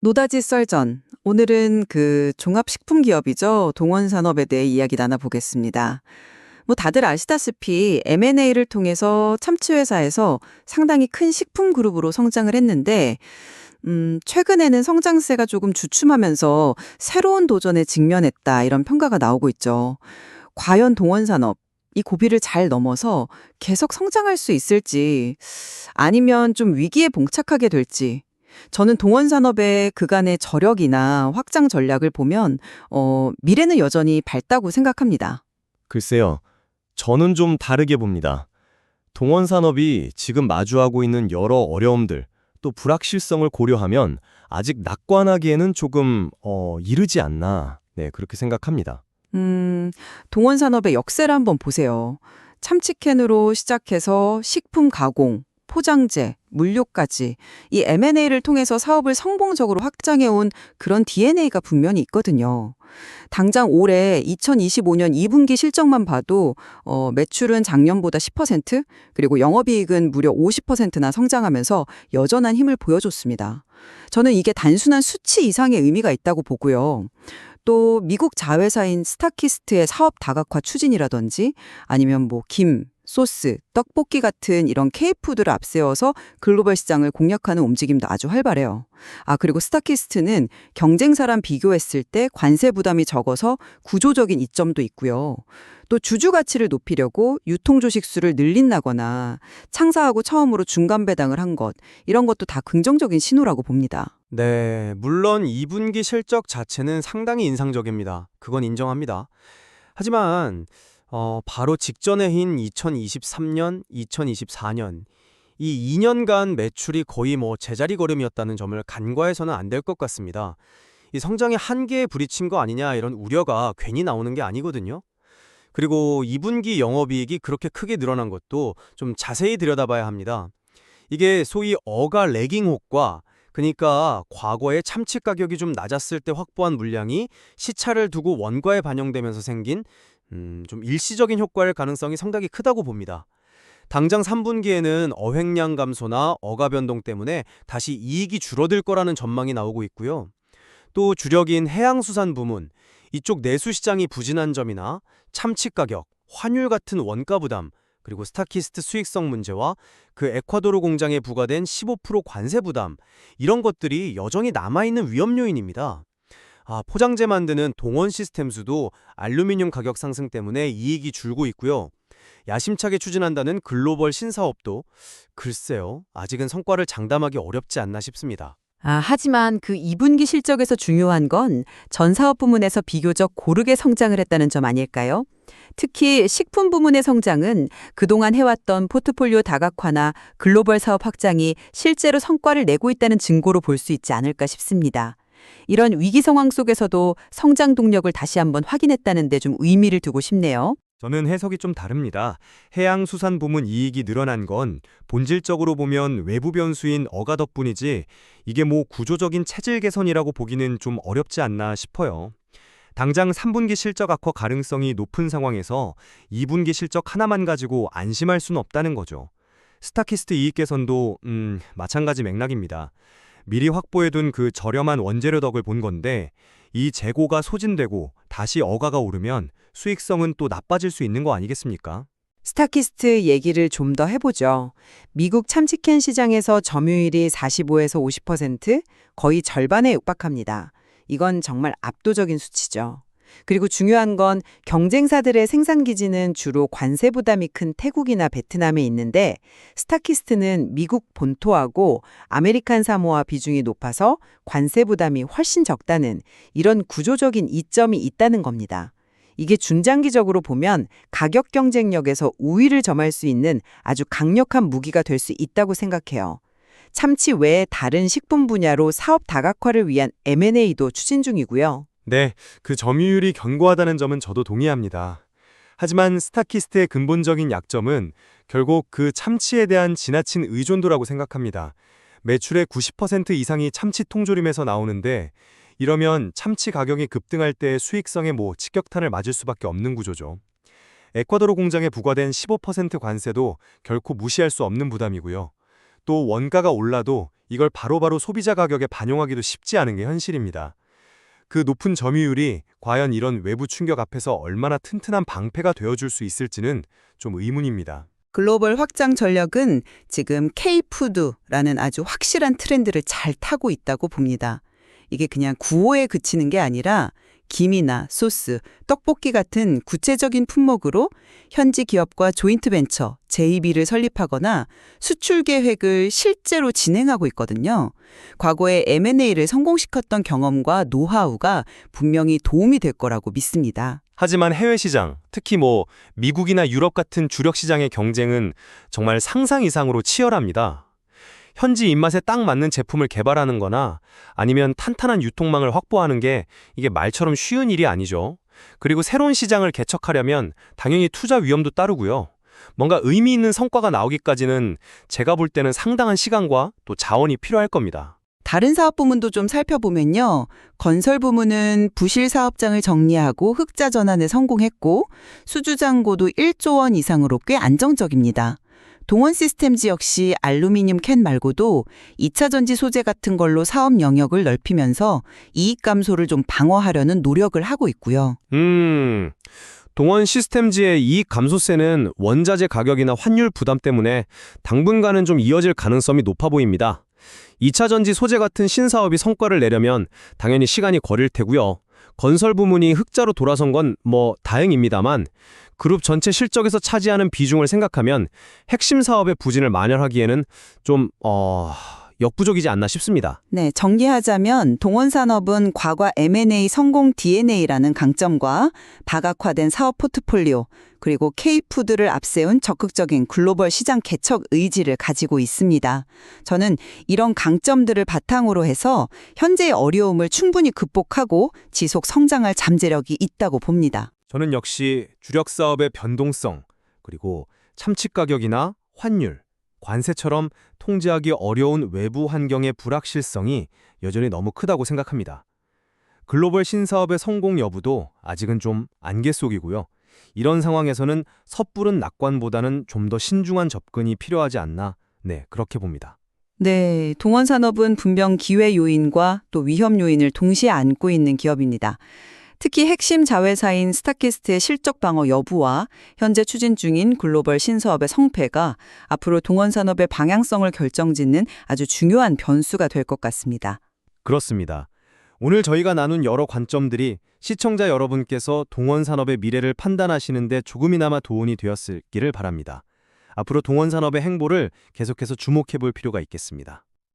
노다지 썰전. 오늘은 그 종합식품기업이죠. 동원산업에 대해 이야기 나눠보겠습니다. 뭐 다들 아시다시피 M&A를 통해서 참치회사에서 상당히 큰 식품 그룹으로 성장을 했는데, 최근에는 성장세가 조금 주춤하면서 새로운 도전에 직면했다 이런 평가가 나오고 있죠. 과연 동원산업, 이 고비를 잘 넘어서 계속 성장할 수 있을지, 아니면 좀 위기에 봉착하게 될지, 저는 동원산업의 그간의 저력이나 확장 전략을 보면 미래는 여전히 밝다고 생각합니다. 글쎄요, 저는 좀 다르게 봅니다. 동원산업이 지금 마주하고 있는 여러 어려움들, 또 불확실성을 고려하면 아직 낙관하기에는 조금 이르지 않나, 네, 그렇게 생각합니다. 동원산업의 역사를 한번 보세요. 참치캔으로 시작해서 식품 가공, 포장재, 물류까지 이 M&A를 통해서 사업을 성공적으로 확장해온 그런 DNA가 분명히 있거든요. 당장 올해 2025년 2분기 실적만 봐도 매출은 작년보다 10%, 그리고 영업이익은 무려 50%나 성장하면서 여전한 힘을 보여줬습니다. 저는 이게 단순한 수치 이상의 의미가 있다고 보고요. 또 미국 자회사인 스타키스트의 사업 다각화 추진이라든지 아니면 뭐 김, 소스, 떡볶이 같은 이런 K푸드를 앞세워서 글로벌 시장을 공략하는 움직임도 아주 활발해요. 그리고 스타키스트는 경쟁사랑 비교했을 때 관세 부담이 적어서 구조적인 이점도 있고요. 또 주주 가치를 높이려고 유통조식 수를 늘린다거나 창사하고 처음으로 중간 배당을 한 것, 이런 것도 다 긍정적인 신호라고 봅니다. 네, 물론 2분기 실적 자체는 상당히 인상적입니다. 그건 인정합니다. 하지만 바로 직전에 흰 2023년, 2024년 이 2년간 매출이 거의 제자리 걸음이었다는 점을 간과해서는 안 될 것 같습니다. 이 성장의 한계에 부딪힌 거 아니냐 이런 우려가 괜히 나오는 게 아니거든요. 그리고 2분기 영업이익이 그렇게 크게 늘어난 것도 좀 자세히 들여다봐야 합니다. 이게 소위 어가 레깅 효과, 그러니까 과거에 참치 가격이 좀 낮았을 때 확보한 물량이 시차를 두고 원가에 반영되면서 생긴 좀 일시적인 효과일 가능성이 상당히 크다고 봅니다. 당장 3분기에는 어획량 감소나 어가 변동 때문에 다시 이익이 줄어들 거라는 전망이 나오고 있고요. 또 주력인 해양수산 부문, 이쪽 내수 시장이 부진한 점이나 참치 가격, 환율 같은 원가 부담, 그리고 스타키스트 수익성 문제와 그 에콰도르 공장에 부과된 15% 관세 부담, 이런 것들이 여전히 남아있는 위험 요인입니다. 포장재 만드는 동원 시스템수도 알루미늄 가격 상승 때문에 이익이 줄고 있고요. 야심차게 추진한다는 글로벌 신사업도 글쎄요, 아직은 성과를 장담하기 어렵지 않나 싶습니다. 하지만 그 2분기 실적에서 중요한 건 전 사업 부문에서 비교적 고르게 성장을 했다는 점 아닐까요? 특히 식품 부문의 성장은 그동안 해왔던 포트폴리오 다각화나 글로벌 사업 확장이 실제로 성과를 내고 있다는 증거로 볼 수 있지 않을까 싶습니다. 이런 위기 상황 속에서도 성장 동력을 다시 한번 확인했다는 데 좀 의미를 두고 싶네요. 저는 해석이 좀 다릅니다. 해양수산 부문 이익이 늘어난 건 본질적으로 보면 외부 변수인 어가 덕분이지 이게 구조적인 체질 개선이라고 보기는 좀 어렵지 않나 싶어요. 당장 3분기 실적 악화 가능성이 높은 상황에서 2분기 실적 하나만 가지고 안심할 수는 없다는 거죠. 스타키스트 이익 개선도 마찬가지 맥락입니다. 미리 확보해둔 그 저렴한 원재료 덕을 본 건데 이 재고가 소진되고 다시 어가가 오르면 수익성은 또 나빠질 수 있는 거 아니겠습니까? 스타키스트 얘기를 좀 더 해보죠. 미국 참치캔 시장에서 점유율이 45에서 50%, 거의 절반에 육박합니다. 이건 정말 압도적인 수치죠. 그리고 중요한 건 경쟁사들의 생산 기지는 주로 관세 부담이 큰 태국이나 베트남에 있는데 스타키스트는 미국 본토하고 아메리칸 사모아 비중이 높아서 관세 부담이 훨씬 적다는 이런 구조적인 이점이 있다는 겁니다. 이게 중장기적으로 보면 가격 경쟁력에서 우위를 점할 수 있는 아주 강력한 무기가 될 수 있다고 생각해요. 참치 외에 다른 식품 분야로 사업 다각화를 위한 M&A도 추진 중이고요. 네, 그 점유율이 견고하다는 점은 저도 동의합니다. 하지만 스타키스트의 근본적인 약점은 결국 그 참치에 대한 지나친 의존도라고 생각합니다. 매출의 90% 이상이 참치 통조림에서 나오는데 이러면 참치 가격이 급등할 때 수익성에 직격탄을 맞을 수밖에 없는 구조죠. 에콰도르 공장에 부과된 15% 관세도 결코 무시할 수 없는 부담이고요. 또 원가가 올라도 이걸 바로바로 소비자 가격에 반영하기도 쉽지 않은 게 현실입니다. 그 높은 점유율이 과연 이런 외부 충격 앞에서 얼마나 튼튼한 방패가 되어줄 수 있을지는 좀 의문입니다. 글로벌 확장 전략은 지금 K푸드라는 아주 확실한 트렌드를 잘 타고 있다고 봅니다. 이게 그냥 구호에 그치는 게 아니라 김이나 소스, 떡볶이 같은 구체적인 품목으로 현지 기업과 조인트 벤처, JB를 설립하거나 수출 계획을 실제로 진행하고 있거든요. 과거에 M&A를 성공시켰던 경험과 노하우가 분명히 도움이 될 거라고 믿습니다. 하지만 해외 시장, 특히 미국이나 유럽 같은 주력 시장의 경쟁은 정말 상상 이상으로 치열합니다. 현지 입맛에 딱 맞는 제품을 개발하는 거나 아니면 탄탄한 유통망을 확보하는 게 이게 말처럼 쉬운 일이 아니죠. 그리고 새로운 시장을 개척하려면 당연히 투자 위험도 따르고요. 뭔가 의미 있는 성과가 나오기까지는 제가 볼 때는 상당한 시간과 또 자원이 필요할 겁니다. 다른 사업 부문도 좀 살펴보면요. 건설 부문은 부실 사업장을 정리하고 흑자 전환에 성공했고 수주잔고도 1조 원 이상으로 꽤 안정적입니다. 동원 시스템즈 역시 알루미늄 캔 말고도 2차 전지 소재 같은 걸로 사업 영역을 넓히면서 이익 감소를 좀 방어하려는 노력을 하고 있고요. 동원 시스템즈의 이익 감소세는 원자재 가격이나 환율 부담 때문에 당분간은 좀 이어질 가능성이 높아 보입니다. 2차 전지 소재 같은 신사업이 성과를 내려면 당연히 시간이 걸릴 테고요. 건설 부문이 흑자로 돌아선 건 다행입니다만 그룹 전체 실적에서 차지하는 비중을 생각하면 핵심 사업의 부진을 만회하기에는 좀 역부족이지 않나 싶습니다. 네, 정리하자면 동원산업은 과거 M&A 성공 DNA라는 강점과 다각화된 사업 포트폴리오, 그리고 K푸드를 앞세운 적극적인 글로벌 시장 개척 의지를 가지고 있습니다. 저는 이런 강점들을 바탕으로 해서 현재의 어려움을 충분히 극복하고 지속 성장할 잠재력이 있다고 봅니다. 저는 역시 주력 사업의 변동성, 그리고 참치 가격이나 환율, 관세처럼 통제하기 어려운 외부 환경의 불확실성이 여전히 너무 크다고 생각합니다. 글로벌 신사업의 성공 여부도 아직은 좀 안개 속이고요. 이런 상황에서는 섣부른 낙관보다는 좀 더 신중한 접근이 필요하지 않나, 그렇게 봅니다. 네, 동원산업은 분명 기회 요인과 또 위험 요인을 동시에 안고 있는 기업입니다. 특히 핵심 자회사인 스타키스트의 실적 방어 여부와 현재 추진 중인 글로벌 신사업의 성패가 앞으로 동원산업의 방향성을 결정짓는 아주 중요한 변수가 될 것 같습니다. 그렇습니다. 오늘 저희가 나눈 여러 관점들이 시청자 여러분께서 동원산업의 미래를 판단하시는 데 조금이나마 도움이 되었기를 바랍니다. 앞으로 동원산업의 행보를 계속해서 주목해 볼 필요가 있겠습니다.